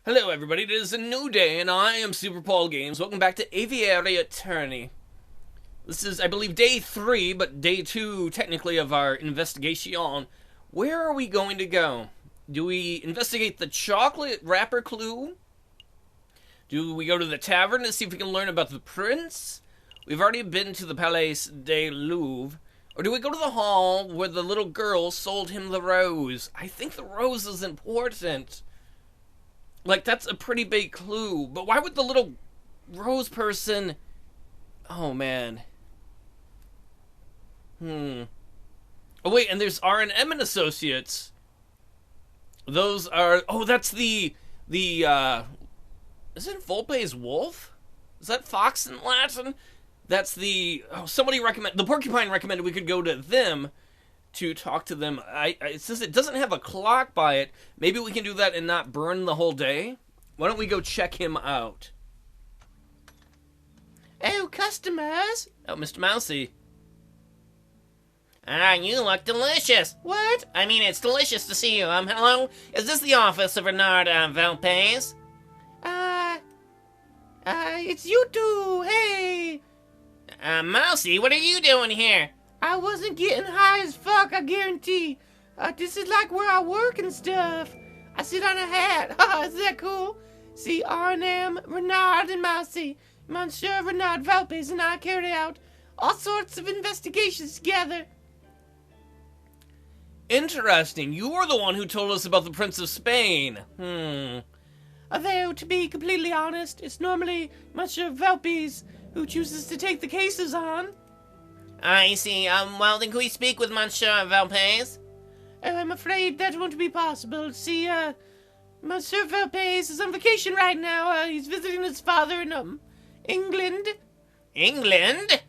Hello everybody, it is a new day and I am Super Paul Games. Welcome back to Aviary Attorney. This is, I believe, day 3, but day 2 technically of our investigation. Where are we going to go? Do we investigate the chocolate wrapper clue? Do we go to the tavern to see if we can learn about the prince? We've already been to the Palais de Louvre. Or do we go to the hall where the little girl sold him the rose? I think the rose is important. Like, that's a pretty big clue. But why would the little rose person... Oh, man. Oh, wait, and there's R&M and Associates. Those are... Oh, that's the... Is it Volpe's wolf? Is that fox in Latin? That's the... Oh, somebody recommended... The Porcupine recommended we could go to them to talk to them. It says it doesn't have a clock by it. Maybe we can do that and not burn the whole day. Why don't we go check him out? Oh, customers. Oh, Mr. Mousy. Ah, you look delicious. What? I mean, it's delicious to see you. Hello? Is this the office of Renard Valpes? It's you two. Hey. Mousy, what are you doing here? I wasn't getting high as fuck, I guarantee. This is like where I work and stuff. I sit on a hat. Is that cool? See, R&M, Renard, and Mousy. Monsieur Renard Valpes and I carry out all sorts of investigations together. Interesting. You're the one who told us about the Prince of Spain. Although, to be completely honest, it's normally Monsieur Valpes who chooses to take the cases on. I see. Well, then can we speak with Monsieur Valpes? Oh, I'm afraid that won't be possible. See, Monsieur Valpes is on vacation right now. He's visiting his father in, England. England?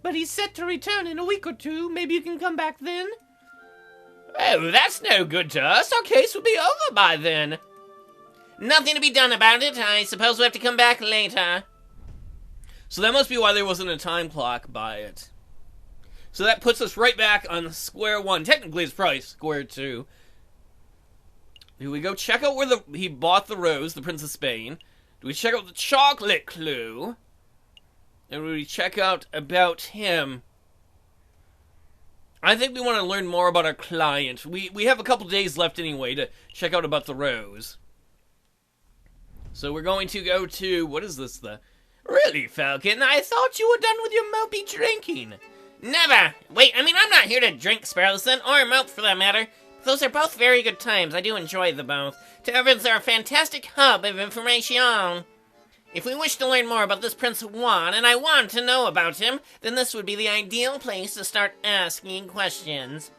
But he's set to return in a week or two. Maybe you can come back then? Oh, that's no good to us. Our case will be over by then. Nothing to be done about it. I suppose we have to come back later. So that must be why there wasn't a time clock by it. So that puts us right back on square one. Technically, it's probably square two. Do we go check out where he bought the rose, the Prince of Spain? Do we check out the chocolate clue? And do we check out about him? I think we want to learn more about our client. We have a couple days left anyway to check out about the rose. So we're going to go to... What is this, Really, Falcon? I thought you were done with your mopey drinking. Never! Wait, I mean, I'm not here to drink, Sparrowson, or mope for that matter. Those are both very good times. I do enjoy them both. Taverns are a fantastic hub of information. If we wish to learn more about this Prince Juan, and I want to know about him, then this would be the ideal place to start asking questions.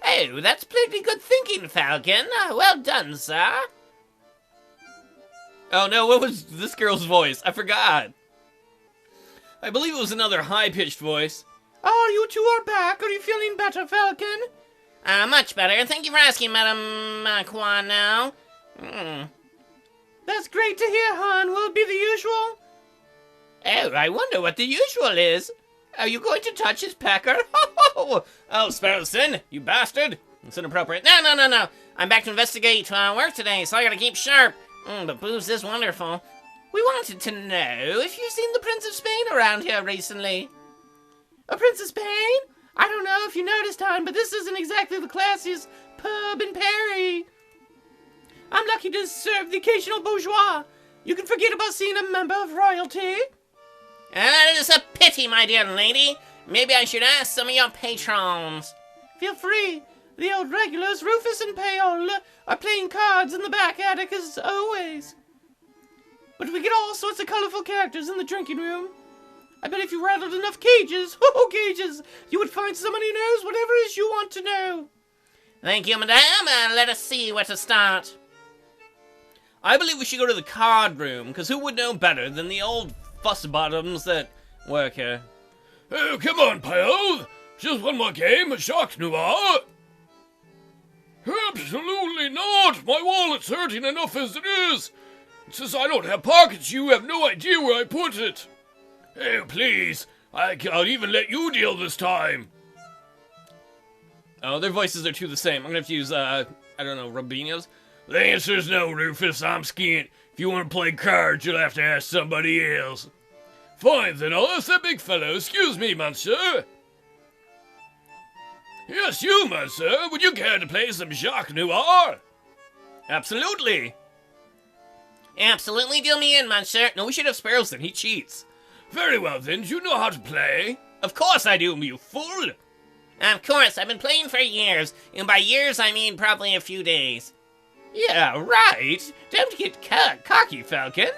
Oh, that's pretty good thinking, Falcon. Well done, sir. Oh no, what was this girl's voice? I forgot. I believe it was another high-pitched voice. Oh, you two are back. Are you feeling better, Falcon? Much better. Thank you for asking, Madam Quan now. That's great to hear, hon. Will it be the usual? Oh, I wonder what the usual is. Are you going to touch his pecker? Oh, Sparrowson, you bastard. It's inappropriate. No. I'm back to investigate work today, so I gotta keep sharp. But booze is wonderful. We wanted to know if you've seen the Prince of Spain around here recently. A Prince of Spain? I don't know if you noticed, hon, but this isn't exactly the classiest pub in Paris. I'm lucky to serve the occasional bourgeois. You can forget about seeing a member of royalty. That is a pity, my dear lady. Maybe I should ask some of your patrons. Feel free. The old regulars, Rufus and Paola, are playing cards in the back attic as always. But we get all sorts of colorful characters in the drinking room. I bet if you rattled enough cages, you would find someone who knows whatever it is you want to know. Thank you, madame. Let us see where to start. I believe we should go to the card room, because who would know better than the old fuss-bottoms that work here? Oh, come on, pal. Just one more game of Shark Noir. Absolutely not. My wallet's hurting enough as it is. Since I don't have pockets, you have no idea where I put it. Oh, please. I'll even let you deal this time. Oh, their voices are two the same. I'm gonna have to use, I don't know, Robinho's. The answer's no, Rufus. I'm skint. If you want to play cards, you'll have to ask somebody else. Fine, then I'll ask that big fellow. Excuse me, monsieur. Yes, you, monsieur. Would you care to play some Jacques Noir? Absolutely. Absolutely, deal me in, monsieur. No, we should have Sparrowson. He cheats. Very well, then. Do you know how to play? Of course I do, you fool. Of course, I've been playing for years, and by years I mean probably a few days. Yeah, right. Don't get cocky, Falcon.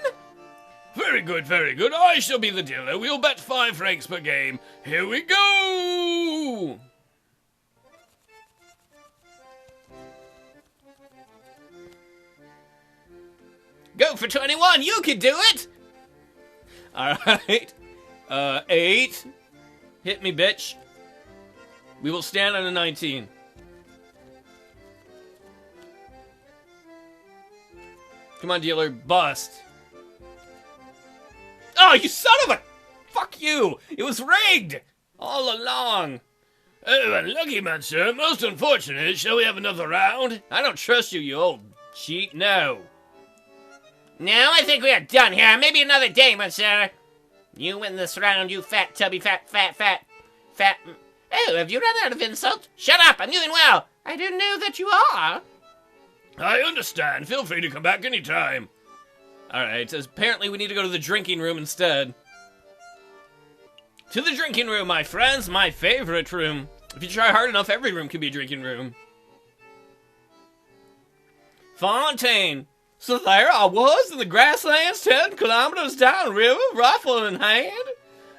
Very good, very good. I shall be the dealer. We'll bet 5 francs per game. Here we go! Go for 21. You can do it. All right. 8. Hit me, bitch. We will stand on a 19. Come on, dealer. Bust. Oh, you son of a... Fuck you. It was rigged. All along. Oh, unlucky, monsieur. Most unfortunate. Shall we have another round? I don't trust you, you old cheat. No. Now I think we are done here. Maybe another day, monsieur. You win this round, you fat, tubby, fat. Oh, have you run out of insult? Shut up, I'm doing well. I didn't know that you are. I understand. Feel free to come back anytime. All right, apparently we need to go to the drinking room instead. To the drinking room, my friends, my favorite room. If you try hard enough, every room can be a drinking room. Fontaine. So there I was in the grasslands 10 kilometers downriver, rifle in hand.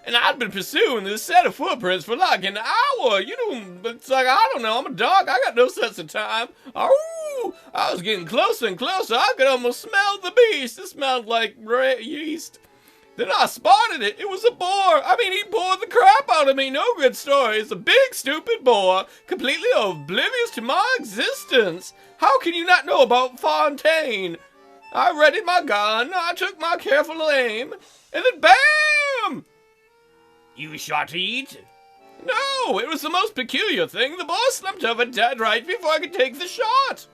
And I'd been pursuing this set of footprints for like an hour. You know, it's like, I don't know, I'm a dog. I got no sense of time. Oh, I was getting closer and closer. I could almost smell the beast. It smelled like yeast. Then I spotted it. It was a boar. I mean, he bored the crap out of me. No good story. It's a big, stupid boar, completely oblivious to my existence. How can you not know about Fontaine? I readied my gun. I took my careful aim. And then BAM! You shot it? No, it was the most peculiar thing. The boar slumped over dead right before I could take the shot.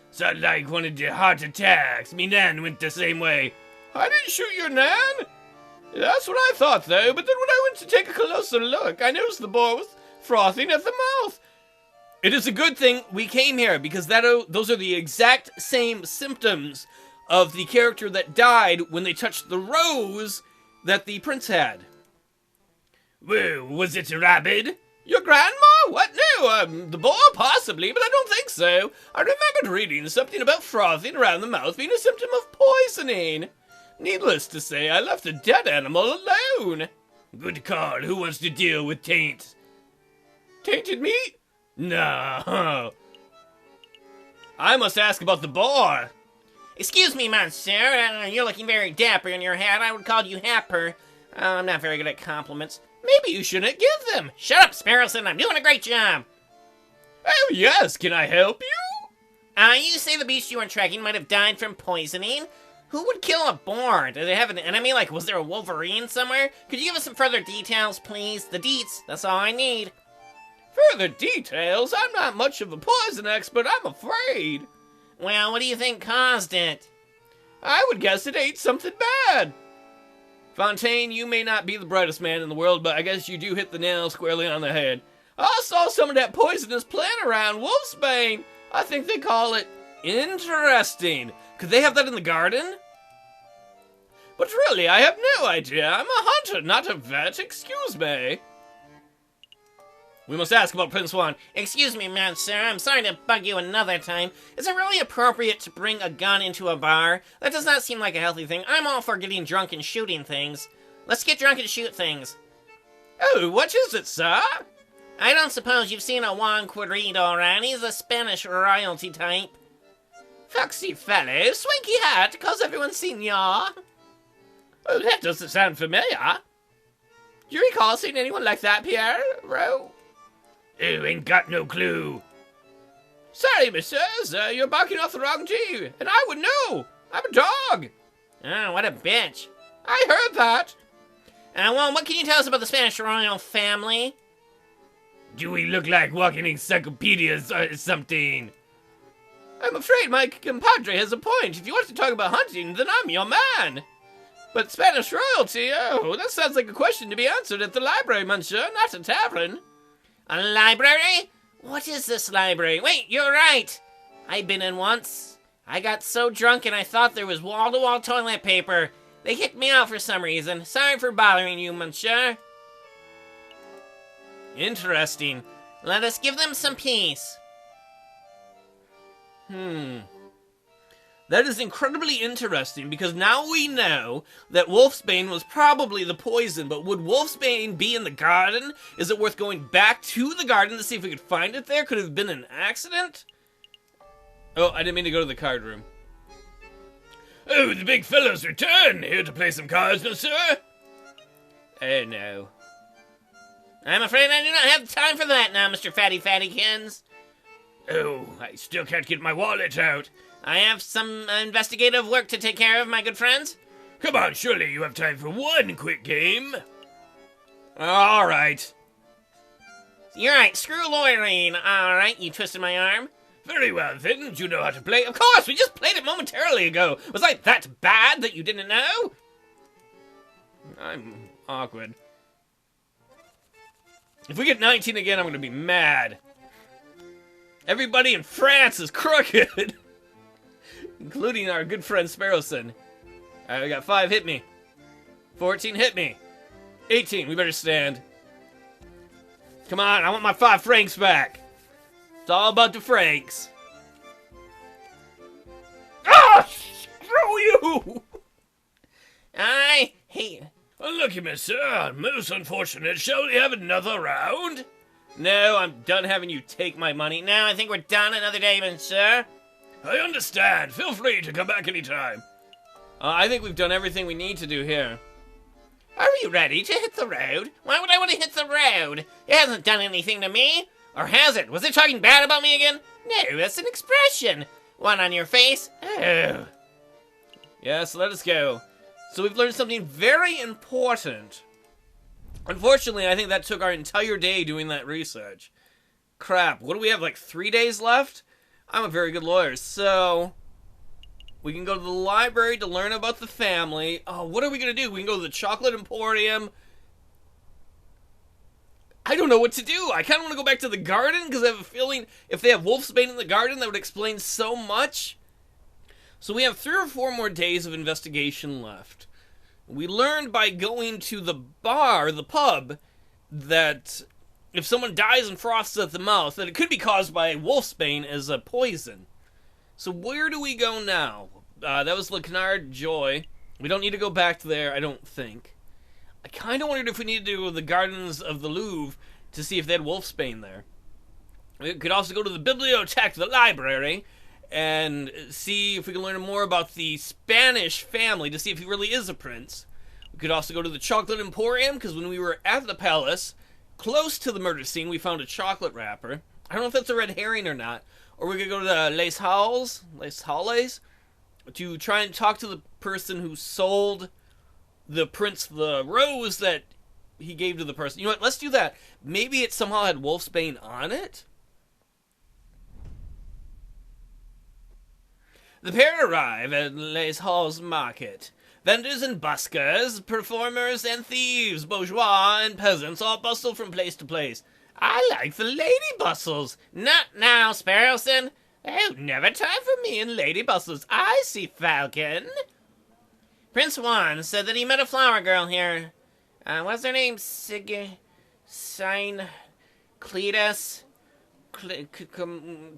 Sounded like one of the heart attacks. Me nan went the same way. I didn't shoot your nan. That's what I thought, though. But then when I went to take a closer look, I noticed the boar was frothing at the mouth. It is a good thing we came here, because those are the exact same symptoms of the character that died when they touched the rose that the prince had. Well, was it rabid? Your grandma? What? No, the boar possibly, but I don't think so. I remembered reading something about frothing around the mouth being a symptom of poisoning. Needless to say, I left the dead animal alone. Good call. Who wants to deal with taint? Tainted meat? No. I must ask about the boar. Excuse me, monsieur. You're looking very dapper in your hat. I would call you happer. I'm not very good at compliments. Maybe you shouldn't give them. Shut up, Sparrowson. I'm doing a great job. Oh, yes. Can I help you? You say the beast you were tracking might have died from poisoning? Who would kill a boar? Do they have an enemy? Like, was there a Wolverine somewhere? Could you give us some further details, please? The deets. That's all I need. Further details? I'm not much of a poison expert, I'm afraid. Well, what do you think caused it? I would guess it ate something bad. Fontaine, you may not be the brightest man in the world, but I guess you do hit the nail squarely on the head. I saw some of that poisonous plant around Wolfsbane. I think they call it interesting. Could they have that in the garden? But really, I have no idea. I'm a hunter, not a vet. Excuse me. We must ask about Prince Juan. Excuse me, monsieur. I'm sorry to bug you another time. Is it really appropriate to bring a gun into a bar? That does not seem like a healthy thing. I'm all for getting drunk and shooting things. Let's get drunk and shoot things. Oh, what is it, sir? I don't suppose you've seen a Juan Querido, right? He's a Spanish royalty type. Foxy fellow, swanky hat, cause everyone senor. Oh, that doesn't sound familiar. Do you recall seeing anyone like that, Pierre? Rowe? Oh, ain't got no clue. Sorry, messieurs, you're barking off the wrong G, and I would know. I'm a dog. Oh, what a bitch. I heard that. Well, what can you tell us about the Spanish royal family? Do we look like walking encyclopedias or something? I'm afraid my compadre has a point. If you want to talk about hunting, then I'm your man. But Spanish royalty, oh, that sounds like a question to be answered at the library, monsieur, not a tavern. A library? What is this library? Wait, you're right. I've been in once. I got so drunk and I thought there was wall-to-wall toilet paper. They kicked me out for some reason. Sorry for bothering you, monsieur. Interesting. Let us give them some peace. That is incredibly interesting, because now we know that wolfsbane was probably the poison, but would wolfsbane be in the garden? Is it worth going back to the garden to see if we could find it there? Could it have been an accident? Oh, I didn't mean to go to the card room. Oh, the big fellow's returned. Here to play some cards, monsieur? Oh, no. I'm afraid I do not have time for that now, Mr. Fattykins. Oh, I still can't get my wallet out. I have some investigative work to take care of, my good friends. Come on, surely you have time for one quick game. All right. You're right, screw lawyering. All right, you twisted my arm. Very well, then. Do you know how to play? Of course, we just played it momentarily ago. Was I that bad that you didn't know? I'm awkward. If we get 19 again, I'm going to be mad. Everybody in France is crooked. Including our good friend Sparrowson. Alright, we got 5, hit me. 14, hit me. 18, we better stand. Come on, I want my 5 francs back. It's all about the francs. Ah! Screw you! I hate... Unlucky, monsieur. Most unfortunate. Shall we have another round? No, I'm done having you take my money. No, I think we're done another day, monsieur. I understand. Feel free to come back anytime. I think we've done everything we need to do here. Are you ready to hit the road? Why would I want to hit the road? It hasn't done anything to me. Or has it? Was it talking bad about me again? No, that's an expression. One on your face. Oh. Yes, let us go. So we've learned something very important. Unfortunately, I think that took our entire day doing that research. Crap, what do we have, like 3 days left? I'm a very good lawyer, so... we can go to the library to learn about the family. Oh, what are we going to do? We can go to the Chocolate Emporium. I don't know what to do. I kind of want to go back to the garden, because I have a feeling if they have wolfsbane in the garden, that would explain so much. So we have 3 or 4 more days of investigation left. We learned by going to the bar, the pub, that if someone dies and froths at the mouth, that it could be caused by wolfsbane as a poison. So where do we go now? That was Le Canard Joy. We don't need to go back there, I don't think. I kind of wondered if we needed to go to the Gardens of the Louvre to see if they had wolfsbane there. We could also go to the bibliothèque, the library, and see if we can learn more about the Spanish family to see if he really is a prince. We could also go to the Chocolate Emporium, because when we were at the palace, close to the murder scene, we found a chocolate wrapper. I don't know if that's a red herring or not. Or we could go to the Les Halles, to try and talk to the person who sold the prince the rose that he gave to the person. You know what, let's do that. Maybe it somehow had wolfsbane on it? The pair arrive at Les Halles Market. Vendors and buskers, performers and thieves, bourgeois and peasants all bustle from place to place. I like the lady bustles. Not now, Sparrowson. Oh, never time for me in lady bustles. I see, Falcon. Prince Juan said that he met a flower girl here. What's her name? Cletus?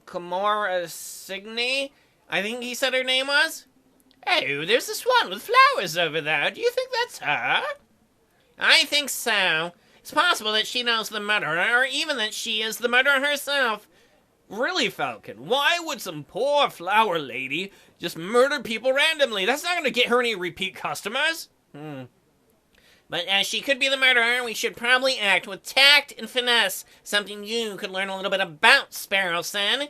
Camora Signy? I think he said her name was. Oh, there's a swan with flowers over there. Do you think that's her? I think so. It's possible that she knows the murderer, or even that she is the murderer herself. Really, Falcon? Why would some poor flower lady just murder people randomly? That's not going to get her any repeat customers. But as she could be the murderer, we should probably act with tact and finesse, something you could learn a little bit about, Sparrowson.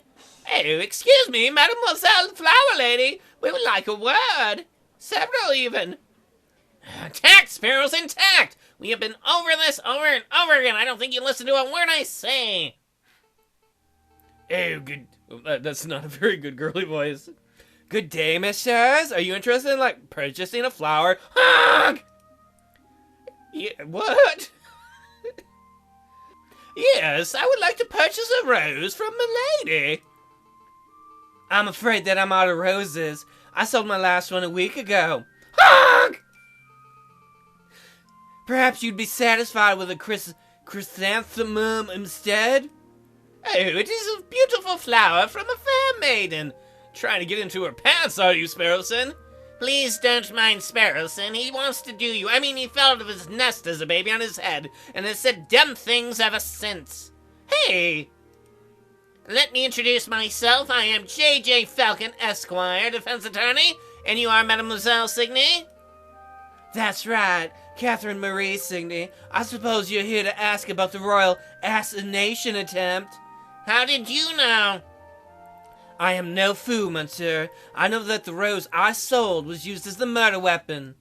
Oh, excuse me, Mademoiselle Flower Lady. We would like a word. Several, even. Tact, Sparrowson, tact! We have been over this over and over again. I don't think you listen to a word I say. Oh, That's not a very good girly voice. Good day, messieurs. Are you interested in, like, purchasing a flower? Honk! Yeah, what? Yes, I would like to purchase a rose from milady. I'm afraid that I'm out of roses. I sold my last one a week ago. Honk! Perhaps you'd be satisfied with a chrysanthemum instead? Oh, it is a beautiful flower from a fair maiden. Trying to get into her pants, are you, Sparrowson? Please don't mind Sparrowson. He wants to do you. I mean, he fell out of his nest as a baby on his head, and has said dumb things ever since. Hey! Let me introduce myself. I am Jayjay Falcon, Esquire, Defense Attorney, and you are Mademoiselle Signey? That's right, Catherine Marie Signey. I suppose you're here to ask about the royal assassination attempt. How did you know? I am no fool, monsieur. I know that the rose I sold was used as the murder weapon.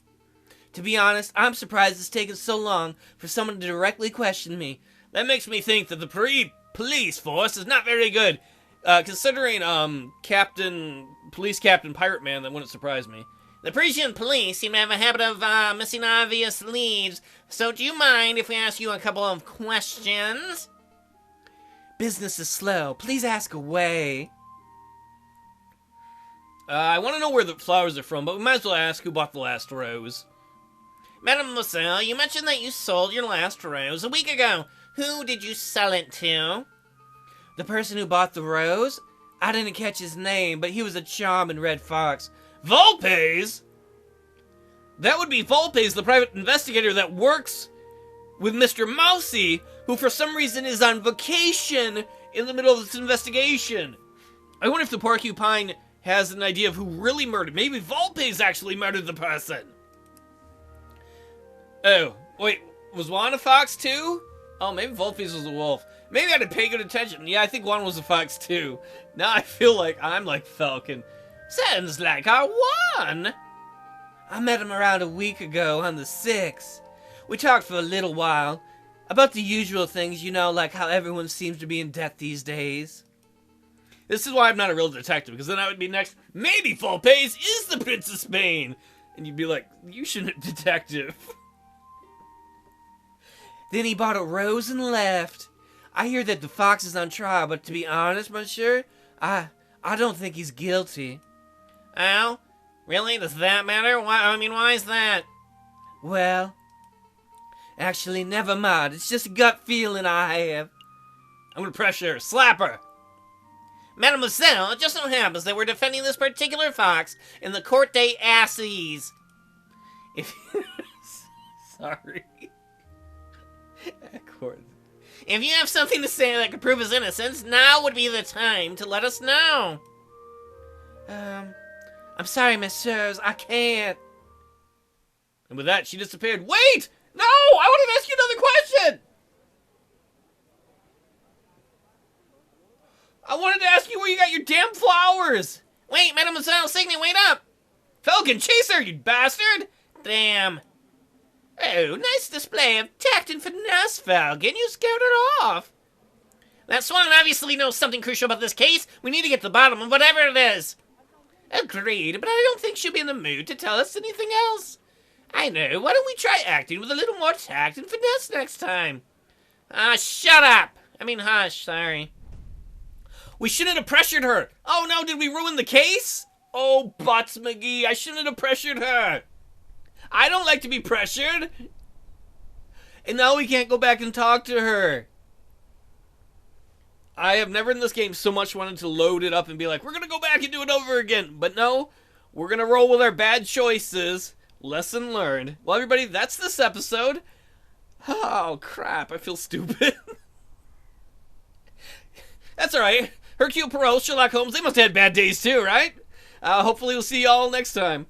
To be honest, I'm surprised it's taken so long for someone to directly question me. That makes me think that the police force is not very good. Considering, Police Captain Pirate Man, that wouldn't surprise me. The Parisian police seem to have a habit of missing obvious leads, so do you mind if we ask you a couple of questions? Business is slow. Please ask away. I want to know where the flowers are from, but we might as well ask who bought the last rose. Mademoiselle, you mentioned that you sold your last rose a week ago. Who did you sell it to? The person who bought the rose? I didn't catch his name, but he was a charming red fox. Volpes? That would be Volpes, the private investigator that works with Mr. Mousy, who for some reason is on vacation in the middle of this investigation. I wonder if the porcupine has an idea of who really murdered. Maybe Volpes actually murdered the person. Oh, wait, was Juan a fox too? Oh, maybe Volpes was a wolf. Maybe I didn't pay good attention. Yeah, I think Juan was a fox too. Now I feel like I'm like Falcon. Sounds like our Juan. I met him around a week ago on the 6th. We talked for a little while. About the usual things, you know, like how everyone seems to be in debt these days. This is why I'm not a real detective, because then I would be next, maybe Volpes is the Prince of Spain. And you'd be like, you shouldn't detective. Then he bought a rose and left. I hear that the fox is on trial, but to be honest, monsieur, I don't think he's guilty. Oh? Really? Does that matter? Why is that? Well, actually, never mind. It's just a gut feeling I have. I'm gonna pressure her. Slap her! Mademoiselle, it just so happens that we're defending this particular fox in the Court des Assises. Sorry. Court. If you have something to say that could prove his innocence, now would be the time to let us know. I'm sorry, messieurs, I can't. And with that, she disappeared. Wait! No! I want to ask you another question! I wanted to ask you where you got your damn flowers! Wait, Mademoiselle Signey, wait up! Falcon, chase her, you bastard! Damn. Oh, nice display of tact and finesse, Falcon. You scared her off. That swan obviously knows something crucial about this case. We need to get to the bottom of whatever it is. Agreed, but I don't think she'll be in the mood to tell us anything else. I know, why don't we try acting with a little more tact and finesse next time? Shut up! I mean, hush, sorry. We shouldn't have pressured her. Oh no, did we ruin the case? Oh, Butts McGee, I shouldn't have pressured her. I don't like to be pressured. And now we can't go back and talk to her. I have never in this game so much wanted to load it up and be like, we're going to go back and do it over again. But no, we're going to roll with our bad choices. Lesson learned. Well, everybody, that's this episode. Oh, crap. I feel stupid. That's all right. Hercule Poirot, Sherlock Holmes, they must have had bad days too, right? Hopefully we'll see y'all next time.